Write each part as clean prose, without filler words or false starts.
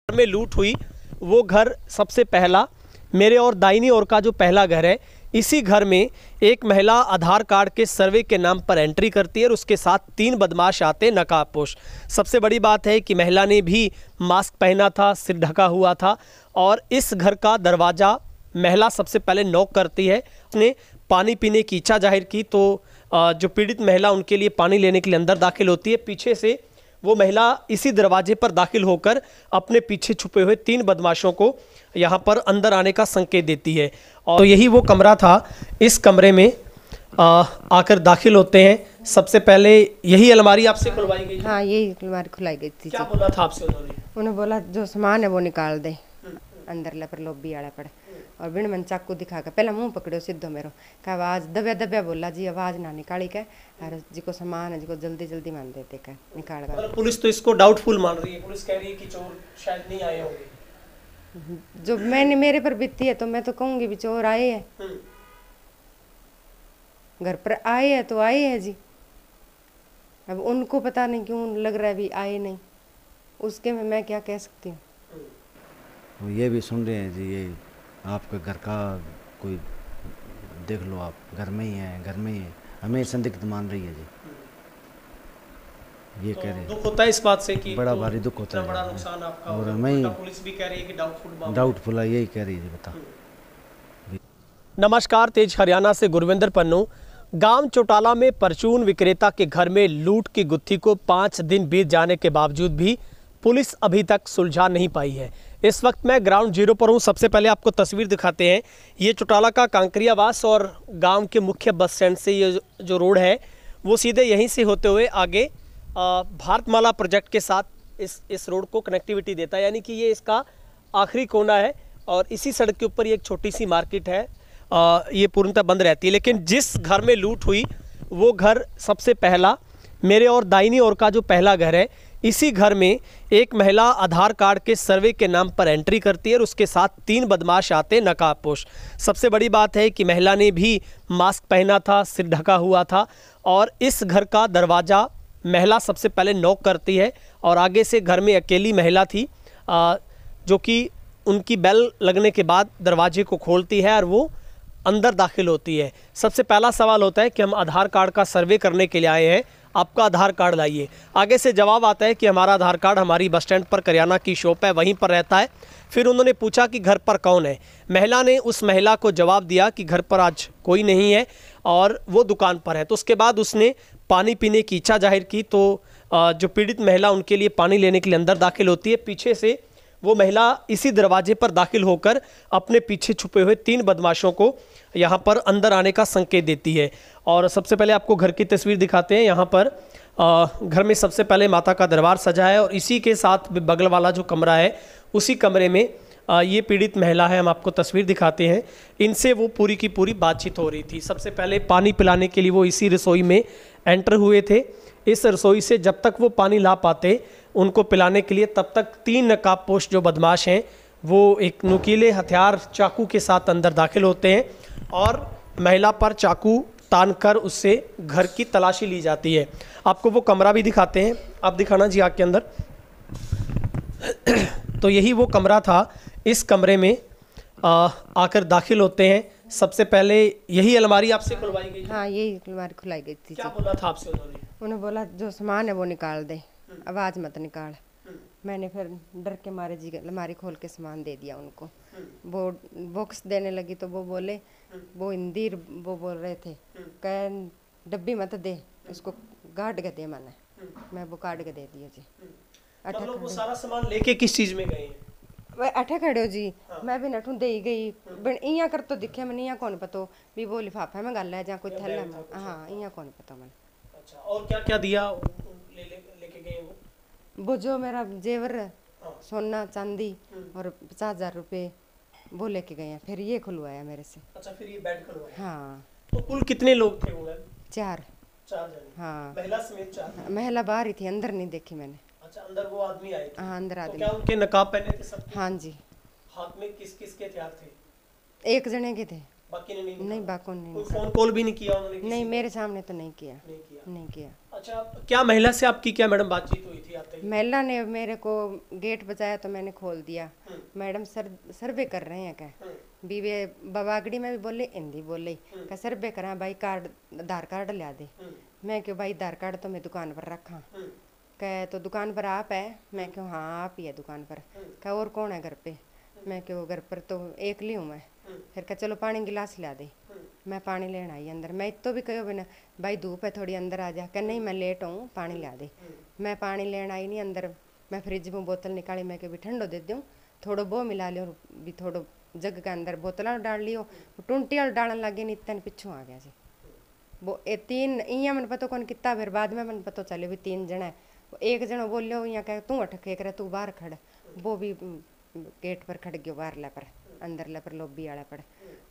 में लूट हुई वो घर सबसे पहला मेरे और दाहिनी ओर का जो पहला घर है, इसी घर में एक महिला आधार कार्ड के सर्वे के नाम पर एंट्री करती है और उसके साथ 3 बदमाश आते नकाबपोश। सबसे बड़ी बात है कि महिला ने भी मास्क पहना था, सिर ढका हुआ था और इस घर का दरवाज़ा महिला सबसे पहले नॉक करती है। उसने पानी पीने की इच्छा जाहिर की तो जो पीड़ित महिला उनके लिए पानी लेने के लिए अंदर दाखिल होती है। पीछे से वो महिला इसी दरवाजे पर दाखिल होकर अपने पीछे छुपे हुए 3 बदमाशों को यहाँ पर अंदर आने का संकेत देती है। और यही वो कमरा था। इस कमरे में आकर दाखिल होते हैं। सबसे पहले यही अलमारी आपसे खुलवाई गई? हाँ, यही अलमारी खुलाई गई थी। क्या बोला था आपसे उन्होंने? उन्हें बोला जो सामान है वो निकाल दे अंदर ला पर लोबी आड़ा पड़े और बिन मन चाकू दिखा के पहला मुंह पकड़ो सीधो मेरो का आवाज दबया दबया बोला जी, आवाज ना निकाली के और जी को सामान है जी को जल्दी जल्दी मान देते का निकाल कर। मतलब पुलिस तो इसको डाउटफुल मान रही है। पुलिस कह रही है कि चोर शायद नहीं आए होंगे। जो मैंने मेरे पर बीती है तो मैं तो कहूंगी भी चोर आए हैं, घर पर आए हैं तो आए हैं जी। अब उनको पता नहीं क्यों लग रहा है भी आए नहीं, उसके में मैं क्या कह सकती हूँ। ये भी सुन रहे हैं जी, ये आपके घर का कोई देख लो, आप घर में ही है, घर में ही है, हमें संदिग्ध मान रही है जी। ये तो कह रहे हैं, दुख होता है इस बात से कि बड़ा भारी दुख होता है, बड़ा नुकसान आपका और और हमें पुलिस भी कह रही है कि डाउटफुल है, यही कह रही है जी। बता। नमस्कार, तेज हरियाणा से गुरविंदर पन्नू। गांव चौटाला में परचून विक्रेता के घर में लूट की गुत्थी को 5 दिन बीत जाने के बावजूद भी पुलिस अभी तक सुलझा नहीं पाई है। इस वक्त मैं ग्राउंड जीरो पर हूं। सबसे पहले आपको तस्वीर दिखाते हैं। ये चौटाला का कांकरियावास और गांव के मुख्य बस स्टैंड से ये जो रोड है वो सीधे यहीं से होते हुए आगे भारतमाला प्रोजेक्ट के साथ इस रोड को कनेक्टिविटी देता है, यानी कि ये इसका आखिरी कोना है। और इसी सड़क के ऊपर एक छोटी सी मार्केट है, ये पूर्णतः बंद रहती है। लेकिन जिस घर में लूट हुई वो घर सबसे पहला मेरे और दाहिनी ओर का जो पहला घर है, इसी घर में एक महिला आधार कार्ड के सर्वे के नाम पर एंट्री करती है और उसके साथ 3 बदमाश आते नकाबपोश। सबसे बड़ी बात है कि महिला ने भी मास्क पहना था, सिर ढका हुआ था और इस घर का दरवाज़ा महिला सबसे पहले नॉक करती है और आगे से घर में अकेली महिला थी जो कि उनकी बेल लगने के बाद दरवाजे को खोलती है और वो अंदर दाखिल होती है। सबसे पहला सवाल होता है कि हम आधार कार्ड का सर्वे करने के लिए आए हैं, आपका आधार कार्ड लाइए। आगे से जवाब आता है कि हमारा आधार कार्ड हमारी बस स्टैंड पर करियाना की शॉप है, वहीं पर रहता है। फिर उन्होंने पूछा कि घर पर कौन है। महिला ने उस महिला को जवाब दिया कि घर पर आज कोई नहीं है और वो दुकान पर है। तो उसके बाद उसने पानी पीने की इच्छा जाहिर की तो जो पीड़ित महिला उनके लिए पानी लेने के लिए अंदर दाखिल होती है। पीछे से वो महिला इसी दरवाजे पर दाखिल होकर अपने पीछे छुपे हुए 3 बदमाशों को यहाँ पर अंदर आने का संकेत देती है। और सबसे पहले आपको घर की तस्वीर दिखाते हैं। यहाँ पर घर में सबसे पहले माता का दरबार सजा है और इसी के साथ बगल वाला जो कमरा है उसी कमरे में ये पीड़ित महिला है। हम आपको तस्वीर दिखाते हैं। इनसे वो पूरी की पूरी बातचीत हो रही थी। सबसे पहले पानी पिलाने के लिए वो इसी रसोई में एंटर हुए थे। इस रसोई से जब तक वो पानी ला पाते उनको पिलाने के लिए, तब तक 3 नकाबपोश जो बदमाश हैं वो एक नुकीले हथियार चाकू के साथ अंदर दाखिल होते हैं और महिला पर चाकू तानकर उससे घर की तलाशी ली जाती है। आपको वो कमरा भी दिखाते हैं, आप दिखाना जी आग के अंदर। तो यही वो कमरा था। इस कमरे में आकर दाखिल होते हैं। सबसे पहले यही अलमारी आपसे खुलवाई गई? हाँ, यही अलमारी खुलाई गई थी। क्या बोला था आपसे उन्होंने? उन्हें बोला जो सामान है वो निकाल दे, आवाज मत निकाल। मैंने फिर डर के मारे जी अलमारी खोल के सामान दे दिया उनको। वो बॉक्स देने लगी तो वो बोले, वो हिंदी वो बोल रहे थे, कह डब्बी मत दे, उसको काट के दे। मैं वो काट के दे दिया जी। मतलब वो सारा सामान लेके किस चीज में गए हैं? वह अठे खड़े हो जी। मैं भी नठू दे गई बन इया कर तो दिखे मैंने, इया कौन पता भी वो लिफाफे में गल है या कोई थैला में। हाँ, इया कौन पता मैंने। अच्छा, और क्या क्या दिया लेके गए वो जो मेरा जेवर सोना चांदी और 50,000 रुपये वो लेके गए हैं। फिर ये खुलवाया मेरे से। अच्छा, फिर ये बेड खुलवाया? हाँ। तो कुल कितने लोग थे वो मैम? 4 जने? हाँ, महिला समेत 4? महिला बाहर ही थी, अंदर नहीं देखी मैंने। अच्छा, अंदर वो आदमी आए थे? हाँ, अंदर आदमी। तो क्या उनके नकाब पहने थे सब? हाँ जी। हाथ में किस किस के हथियार थे? एक जने के थे। बाकी ने नहीं नहीं बाको ने कोई नहीं फोन कॉल भी नहीं किया उन्होंने नहीं मेरे सामने तो नहीं किया नहीं किया। नहीं किया। अच्छा, क्या महिला से आपकी क्या मैडम बातचीत हुई थी आते ही? महिला ने मेरे को गेट बजाया तो मैंने खोल दिया। मैडम सर्वे कर रहे हैं क्या? बीवे बवागड़ी में भी बोले, हिंदी बोले क्या सर्वे करा भाई, कार्ड आधार कार्ड लिया दे। मैं क्यों भाई आधार कार्ड तो मैं दुकान पर रखा। कह तो दुकान पर आप है? मैं क्यों हाँ आप ही है दुकान पर। कह और कौन है घर पे? मैं क्यों घर पर तो एकली हूँ मैं। फिर कह चलो पानी गिलास ला दे। मैं पानी लेना आई अंदर। मैं इतो भी कहो बिना भाई धूप है थोड़ी अंदर आ जा। कह नहीं मैं लेट हूँ पानी ला दे। मैं पानी लेना आई नहीं अंदर। मैं फ्रिज में बोतल निकाली, मैं कि भी ठंडो दे दूँ, थोड़ो वो मिला लियो भी, थोड़ो जग के अंदर बोतल डाल लियो। टूंटी वाल डालन लगे नहीं इतने पिछू आ गया जी। वो ए तीन इं मन पता कौन किता, फिर बाद में मन पता चले भी 3 जने है। एक जनो बोलियो यहाँ कह तू अटक के करे तू बाहर खड़। वो भी गेट पर खड़ गयो बाहर ला पर अंदर ला पर लॉबी आला पर।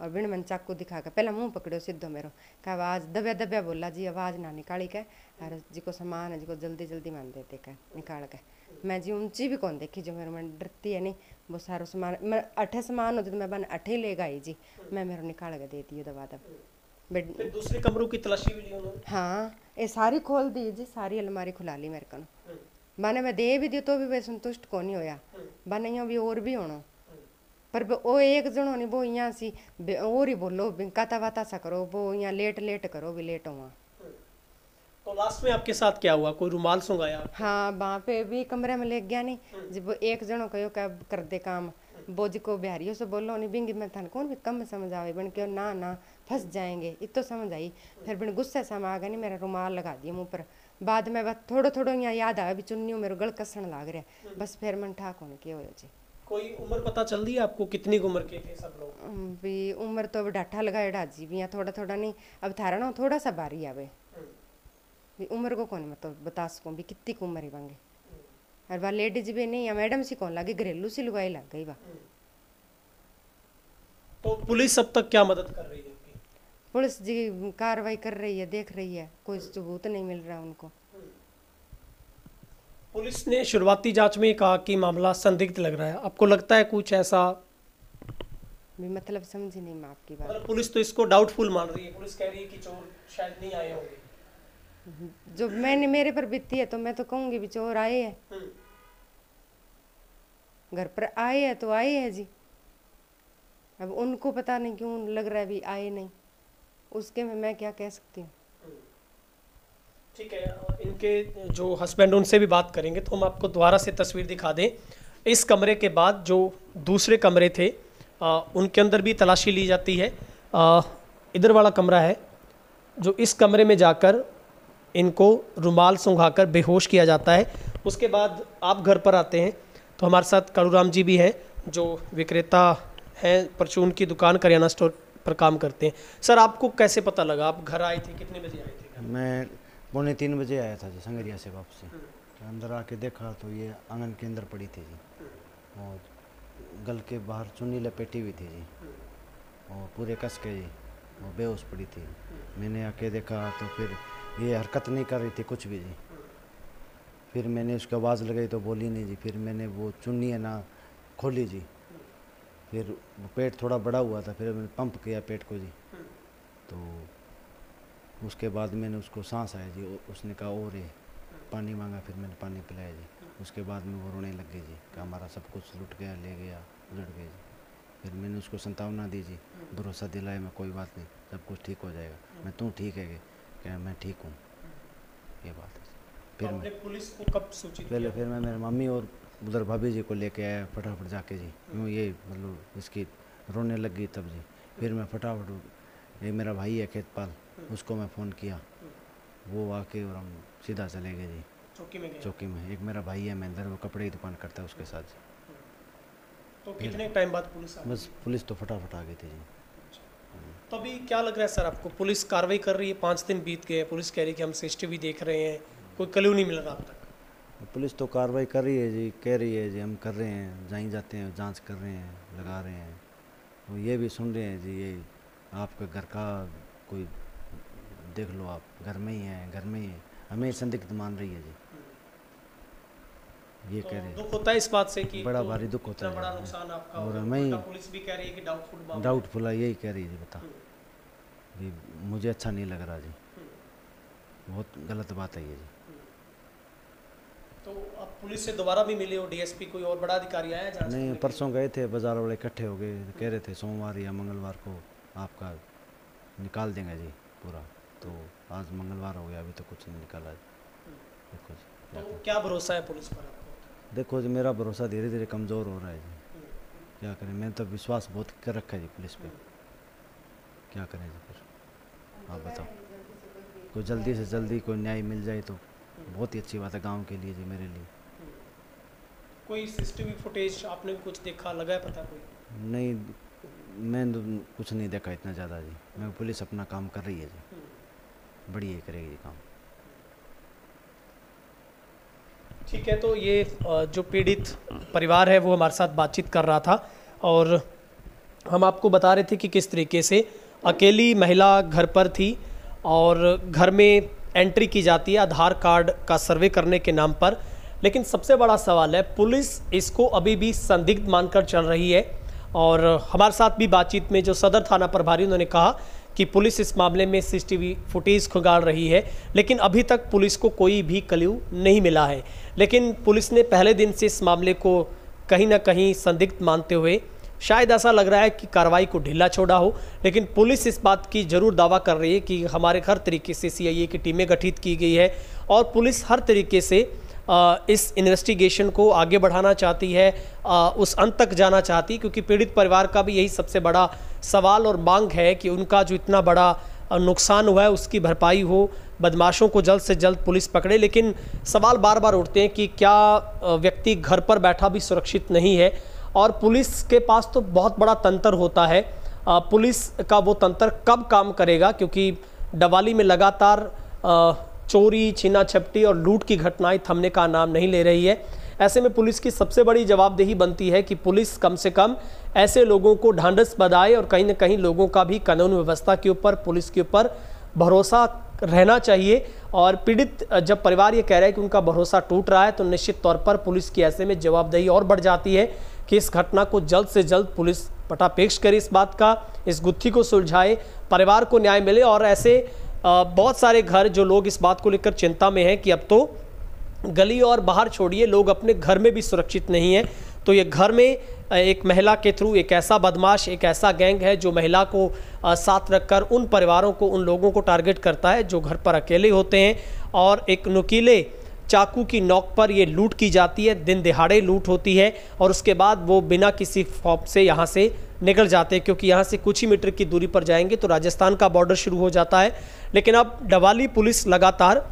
और बिन मन चाकू दिखा के पहला मुंह पकड़ो सीधो मेरो। कहा आवाज दबया दबया बोला जी, आवाज ना निकाली के और जी को सामान है जी को जल्दी जल्दी मान देते के निकाल के। मैं जी ऊंची भी कौन देखी जो मेरे मन डरती है नहीं। वो सारो सामान मैं अठे सामान होते तो मैं बन अठे ले गई जी। मैं मेरो निकाल के देती हूँ दबा दब। फिर दूसरे कमरों की तलाशी भी ली उन्होंने? हाँ ये सारी खोल दी जी, सारी अलमारी खुला ली मेरे को। बाने मैं दे भी दी तो भी वे संतुष्ट को नहीं होया। बाने यहाँ भी और भी होना पर वो एक जनो नहीं वो यहाँ सी और ही बोलो काता वाता सा करो, वो यहाँ लेट लेट करो भी लेट हुआ। तो लास्ट में आपके साथ क्या हुआ? कोई रुमाल सुंघाया? हाँ वहाँ पे भी कमरे में ले गया नहीं। जब एक जनो कहो क्या कर दे काम, वो जी को बिहारियों से बोलो नहीं बिंगी मैं थान कौन भी कम समझ आवे बन क्यों ना ना फंस जाएंगे इतो समझ आई। फिर बिन गुस्से से आ गया नहीं, मेरा रुमाल लगा दिया मुँह पर। बाद में बस थोड़ो थोड़ो यहाँ याद आया भी चुन्नी मेरे गल कसण लाग रहा। बस फिर मन ठाक होने के हो जी। कोई उम्र पता चल रही है आपको? कितनी उम्र के थे सब लोग? भी उम्र तो अब डाठा लगाएड़ा जी भी यहाँ थोड़ा थोड़ा नहीं अब थारा ना थोड़ा सा बारी आवे भी उम्र को कौन मतलब बता सकूँ भी कितनी उम्र ही बंगे। और वह लेडीज भी नहीं या मैडम सी कौन लगी, घरेलू सी लुगाई लग गई वह। तो पुलिस अब तक क्या मदद कर रही है? पुलिस जी कार्रवाई कर रही है, देख रही है, कोई सबूत नहीं मिल रहा उनको। पुलिस ने शुरुआती जांच में कहा कि मामला संदिग्ध लग रहा है, आपको लगता है कुछ ऐसा? भी मतलब समझी नहीं मैं आपकी बात। मतलब पुलिस तो इसको डाउटफुल मान रही है, पुलिस कह रही है कि चोर शायद नहीं आए होंगे। जो मैंने मेरे पर बीती है तो मैं तो कहूंगी भी चोर आए हैं, घर पर आए हैं तो आए हैं जी। अब उनको पता नहीं क्यों लग रहा है भी आए नहीं, उसके में मैं क्या कह सकती हूँ। ठीक है, इनके जो हस्बैंड उनसे भी बात करेंगे तो हम आपको दोबारा से तस्वीर दिखा दें। इस कमरे के बाद जो दूसरे कमरे थे उनके अंदर भी तलाशी ली जाती है। इधर वाला कमरा है जो इस कमरे में जाकर इनको रुमाल सुंघाकर बेहोश किया जाता है। उसके बाद आप घर पर आते हैं तो हमारे साथ कालूराम जी भी हैं जो विक्रेता हैं, परचून की दुकान करियाना स्टोर पर काम करते हैं। सर आपको कैसे पता लगा? आप घर आए थे, कितने बजे आए थे? मैं 2:45 बजे आया था जी संगरिया से वापसी। अंदर आके देखा तो ये आंगन के अंदर पड़ी थी जी, और गल के बाहर चुन्नी लपेटी हुई थी जी, और पूरे कस के जी वो बेहोश पड़ी थी। मैंने आके देखा तो फिर ये हरकत नहीं कर रही थी कुछ भी जी। फिर मैंने उसकी आवाज़ लगाई तो बोली नहीं जी। फिर मैंने वो चुन्नी है ना खोली जी, फिर वो पेट थोड़ा बड़ा हुआ था, फिर मैंने पंप किया पेट को जी। तो उसके बाद मैंने उसको सांस आया जी, उसने कहा और है, पानी मांगा, फिर मैंने पानी पिलाया जी। उसके बाद में वो रोने लग गई जी कि हमारा सब कुछ लुट गया, ले गया, उलट गया जी। फिर मैंने उसको सांत्वना दी जी, भरोसा दिलाया मैं कोई बात नहीं, सब कुछ ठीक हो जाएगा, मैं तू ठीक है क्या? मैं ठीक हूँ, ये बात है। फिर तो मैं पुलिस को कब सूचित पहले किया? फिर मैं मेरी मम्मी और उधर भाभी जी को लेके आया फटाफट जाके जी। यूँ ये मतलब इसकी रोने लग गई तब जी। फिर मैं फटाफट, एक मेरा भाई है खेतपाल, उसको मैं फ़ोन किया, वो आके और हम सीधा चले गए जी चौकी में गए? चौकी में। एक मेरा भाई है महेंद्र, वो कपड़े की दुकान करता है, उसके साथ जी। तो कितने टाइम बाद पुलिस आई? बस पुलिस तो फटाफट आ गई थी जी। तो अभी क्या लग रहा है सर आपको? पुलिस कार्रवाई कर रही है, 5 दिन बीत गए, पुलिस कह रही है कि हम CCTV देख रहे हैं, कोई क्लू नहीं मिल रहा अब तक। पुलिस तो कार्रवाई कर रही है जी, कह रही है जी हम कर रहे हैं, जाई जाते हैं, जांच कर रहे हैं, लगा रहे हैं। तो ये भी सुन रहे हैं जी, ये आपका घर का कोई देख लो, आप घर में ही है, घर में ही है, हमें संदिग्ध मान रही है जी। ये कह रहे दुख होता है इस बात से कि बड़ा भारी दुख होता इतना है। बड़ा नुकसान आपका और हो गया। मैं उल्टा पुलिस भी कह रही है कि डाउटफुल मामला है। डाउटफुल है, यही कह रही है जी। बता जी, मुझे अच्छा नहीं लग रहा जी, बहुत गलत बात है ये जी। तो अब पुलिस से दोबारा भी मिले हो, डीएसपी कोई और बड़ा अधिकारी आया जांच करने नहीं, के परसों गए थे, बाजार वाले इकट्ठे हो गए, कह रहे थे सोमवार या मंगलवार को आपका निकाल देंगे जी पूरा। तो आज मंगलवार हो गया, अभी तो कुछ नहीं निकाला जी। देखो जी लिए? तो क्या भरोसा है पुलिस पर आपको? देखो जी, मेरा भरोसा धीरे धीरे कमज़ोर हो रहा है जी। क्या करें, मैंने तो विश्वास बहुत कर रखा है जी पुलिस पे। क्या करें जी फिर, आप बताओ। कोई जल्दी से जल्दी कोई न्याय मिल जाए तो बहुत ही अच्छी बात है गांव के लिए जी, मेरे लिए। कोई सीसीटीवी फुटेज आपने भी कुछ देखा, लगा है पता कोई? नहीं, मैं तो कुछ नहीं देखा इतना ज़्यादा जी। मैं पुलिस अपना काम कर रही है जी, बढ़िया करेगी जी काम। ठीक है, तो ये जो पीड़ित परिवार है वो हमारे साथ बातचीत कर रहा था और हम आपको बता रहे थे कि किस तरीके से अकेली महिला घर पर थी और घर में एंट्री की जाती है आधार कार्ड का सर्वे करने के नाम पर। लेकिन सबसे बड़ा सवाल है, पुलिस इसको अभी भी संदिग्ध मानकर चल रही है और हमारे साथ भी बातचीत में जो सदर थाना प्रभारी उन्होंने कहा कि पुलिस इस मामले में सीसीटीवी फुटेज खंगाल रही है, लेकिन अभी तक पुलिस को कोई भी क्ल्यू नहीं मिला है। लेकिन पुलिस ने पहले दिन से इस मामले को कहीं ना कहीं संदिग्ध मानते हुए शायद ऐसा लग रहा है कि कार्रवाई को ढीला छोड़ा हो, लेकिन पुलिस इस बात की जरूर दावा कर रही है कि हमारे हर तरीके से सीआईए की टीमें गठित की गई है और पुलिस हर तरीके से इस इन्वेस्टिगेशन को आगे बढ़ाना चाहती है, उस अंत तक जाना चाहती है, क्योंकि पीड़ित परिवार का भी यही सबसे बड़ा सवाल और मांग है कि उनका जो इतना बड़ा नुकसान हुआ है उसकी भरपाई हो, बदमाशों को जल्द से जल्द पुलिस पकड़े। लेकिन सवाल बार बार उठते हैं कि क्या व्यक्ति घर पर बैठा भी सुरक्षित नहीं है और पुलिस के पास तो बहुत बड़ा तंत्र होता है, पुलिस का वो तंत्र कब काम करेगा, क्योंकि डवाली में लगातार चोरी, छीना झपटी और लूट की घटनाएं थमने का नाम नहीं ले रही है। ऐसे में पुलिस की सबसे बड़ी जवाबदेही बनती है कि पुलिस कम से कम ऐसे लोगों को ढांढस बंधाए और कहीं ना कहीं लोगों का भी कानून व्यवस्था के ऊपर, पुलिस के ऊपर भरोसा रहना चाहिए। और पीड़ित जब परिवार ये कह रहा है कि उनका भरोसा टूट रहा है तो निश्चित तौर पर पुलिस की ऐसे में जवाबदेही और बढ़ जाती है कि इस घटना को जल्द से जल्द पुलिस पटापेश करे, इस बात का, इस गुत्थी को सुलझाए, परिवार को न्याय मिले। और ऐसे बहुत सारे घर जो लोग इस बात को लेकर चिंता में हैं कि अब तो गली और बाहर छोड़िए, लोग अपने घर में भी सुरक्षित नहीं है। तो ये घर में एक महिला के थ्रू एक ऐसा बदमाश, एक ऐसा गैंग है जो महिला को साथ रखकर उन परिवारों को, उन लोगों को टारगेट करता है जो घर पर अकेले होते हैं और एक नुकीले चाकू की नोक पर ये लूट की जाती है, दिन दिहाड़े लूट होती है और उसके बाद वो बिना किसी खौफ से यहाँ से निकल जाते हैं, क्योंकि यहाँ से कुछ ही मीटर की दूरी पर जाएंगे तो राजस्थान का बॉर्डर शुरू हो जाता है। लेकिन अब डवाली पुलिस लगातार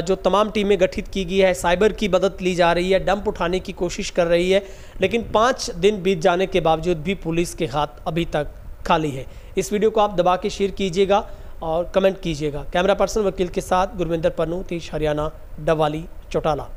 जो तमाम टीमें गठित की गई है, साइबर की मदद ली जा रही है, डंप उठाने की कोशिश कर रही है, लेकिन 5 दिन बीत जाने के बावजूद भी पुलिस के हाथ अभी तक खाली है। इस वीडियो को आप दबा के शेयर कीजिएगा और कमेंट कीजिएगा। कैमरा पर्सन वकील के साथ गुरविंदर पन्नू, तीज हरियाणा, डवाली, चौटाला।